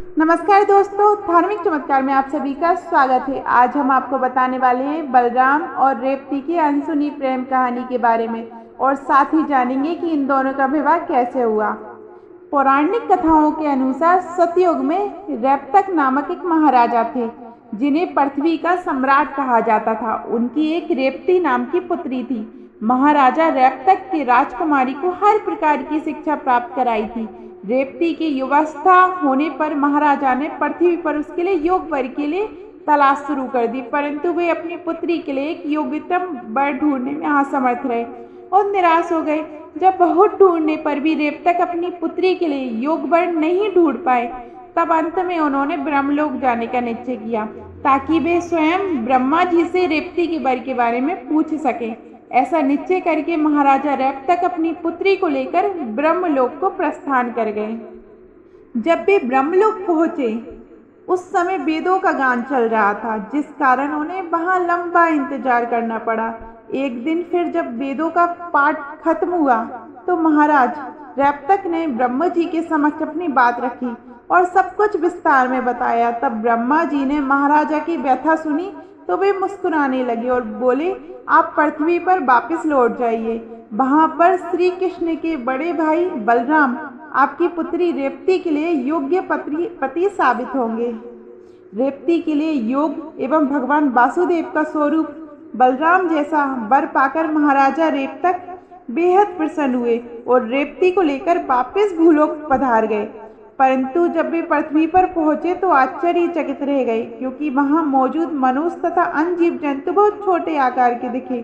नमस्कार दोस्तों, धार्मिक चमत्कार में आप सभी का स्वागत है। आज हम आपको बताने वाले हैं बलराम और रेवती की अनसुनी प्रेम कहानी के बारे में और साथ ही जानेंगे कि इन दोनों का विवाह कैसे हुआ। पौराणिक कथाओं के अनुसार सतयुग में रेवतक नामक एक महाराजा थे जिन्हें पृथ्वी का सम्राट कहा जाता था। उनकी एक रेवती नाम की पुत्री थी। महाराजा रेवतक की राजकुमारी को हर प्रकार की शिक्षा प्राप्त कराई थी। रेवती की युवावस्था होने पर महाराजा ने पृथ्वी पर उसके लिए योग वर के लिए तलाश शुरू कर दी, परंतु वे अपनी पुत्री के लिए एक योग्यतम वर ढूंढने में असमर्थ रहे और निराश हो गए। जब बहुत ढूंढने पर भी रेवतक अपनी पुत्री के लिए योग वर नहीं ढूंढ पाए, तब अंत में उन्होंने ब्रह्मलोक जाने का निश्चय किया ताकि वे स्वयं ब्रह्मा जी से रेवती के वर के बारे में पूछ सकें। ऐसा निश्चय करके महाराजा रेवतक अपनी पुत्री को लेकर ब्रह्मलोक को प्रस्थान कर गए। जब वे ब्रह्मलोक पहुंचे, उस समय वेदों का गान चल रहा था, जिस कारण उन्हें वहां लंबा इंतजार करना पड़ा। एक दिन फिर जब वेदों का पाठ खत्म हुआ तो महाराज रेवतक ने ब्रह्मा जी के समक्ष अपनी बात रखी और सब कुछ विस्तार में बताया। तब ब्रह्मा जी ने महाराजा की व्यथा सुनी तो वे मुस्कुराने लगे और बोले, आप पृथ्वी पर वापस लौट जाइए। वहां पर श्री कृष्ण के बड़े भाई बलराम आपकी पुत्री रेवती के लिए योग्य पति साबित होंगे। रेवती के लिए योग एवं भगवान वासुदेव का स्वरूप बलराम जैसा वर पाकर महाराजा रेवतक बेहद प्रसन्न हुए और रेवती को लेकर वापस भूलोक पधार गए। परंतु जब वे पृथ्वी पर पहुंचे तो आश्चर्यचकित रह गए, क्योंकि वहां मौजूद मनुष्य तथा अन्य जीव जंतु बहुत छोटे आकार के दिखे।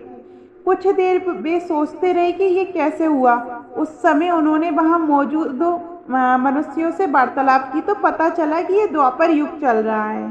कुछ देर वे सोचते रहे कि ये कैसे हुआ। उस समय उन्होंने वहां मौजूद मनुष्यों से वार्तालाप की तो पता चला कि ये द्वापर युग चल रहा है।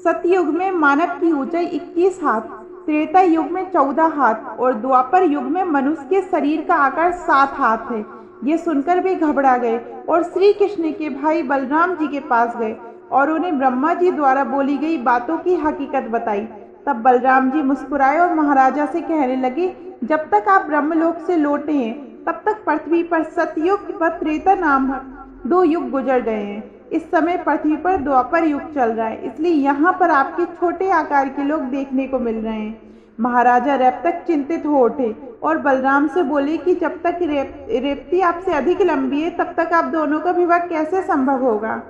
सतयुग में मानव की ऊंचाई 21 हाथ, त्रेता युग में 14 हाथ और द्वापर युग में मनुष्य के शरीर का आकार 7 हाथ है। ये सुनकर वे घबरा गए और श्री कृष्ण के भाई बलराम जी के पास गए और उन्हें ब्रह्मा जी द्वारा बोली गई बातों की हकीकत बताई। तब बलराम जी मुस्कुराए और महाराजा से कहने लगे, जब तक आप ब्रह्मलोक से लौटे हैं तब तक पृथ्वी पर सतयुग व त्रेता नाम 2 युग गुजर गए हैं। इस समय पृथ्वी पर द्वापर युग चल रहा है, इसलिए यहाँ पर आपके छोटे आकार के लोग देखने को मिल रहे हैं। महाराजा रेवतक चिंतित हो उठे और बलराम से बोले कि जब तक रेवती आपसे अधिक लंबी है तब तक आप दोनों का विवाह कैसे संभव होगा।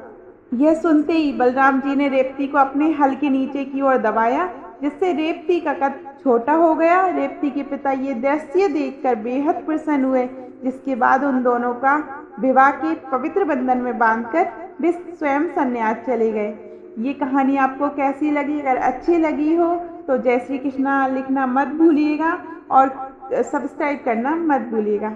यह सुनते ही बलराम जी ने रेवती को अपने हल के नीचे की ओर दबाया, जिससे रेवती का कद छोटा हो गया। रेवती के पिता ये दृश्य देखकर बेहद प्रसन्न हुए, जिसके बाद उन दोनों का विवाह के पवित्र बंधन में बांधकर वे स्वयं संन्यास चले गए। ये कहानी आपको कैसी लगी? अगर अच्छी लगी हो तो जय श्री कृष्णा लिखना मत भूलिएगा और सब्सक्राइब करना मत भूलिएगा।